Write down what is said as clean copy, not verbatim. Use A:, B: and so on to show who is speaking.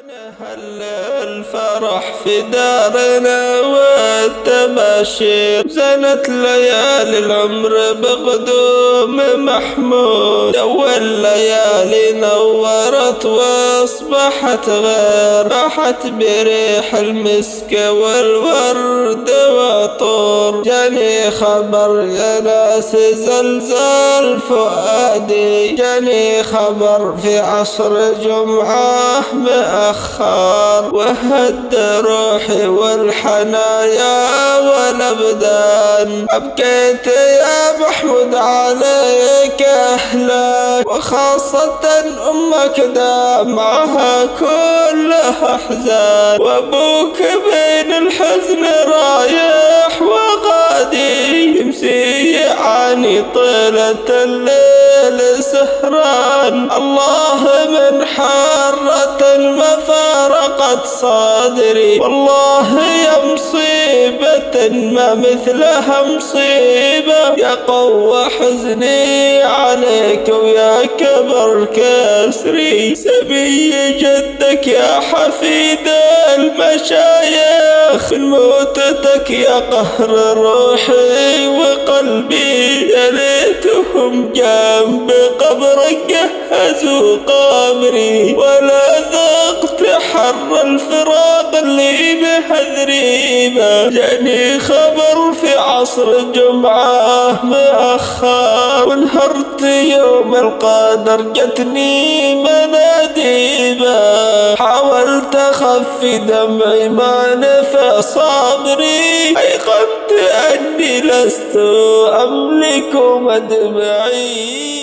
A: هل الفرح في دارنا والتباشير، زنت ليالي العمر بقدوم محمود، أول ليالي نورت واصبحت غير، راحت بريح المسك والورد والطور. جاني خبر يا ناس زلزال فؤادي، جاني خبر في عصر جمعة مأخر، وهد روحي والحنايا والأبدان. أبكيت يا محمود عليك أهلك، وخاصة أمك دمعها كلها أحزان، وأبوك بين الحزن رايح وغادي، يمسي يعاني طيلة الليل سهران. الله من حارة ما فارقت صدري، والله يا مصيبة ما مثلها مصيبة، يا قوة حزني عليك ويا كبر كسري. سبي جدك يا حفيد المشايخ، من موتتك يا قهر روحي وقلبي، يا ليتهم جنب قبرك جهزوا قبري، ولا ذقت حر الفراق اللي بهذريبه. جاني خبر في عصر جمعة مأخر، وانهرت يوم القدر جتني مناديبه، حاولت أخفي دمعي ما نفى صبري، أيقنت أني لست أملك مدمعي.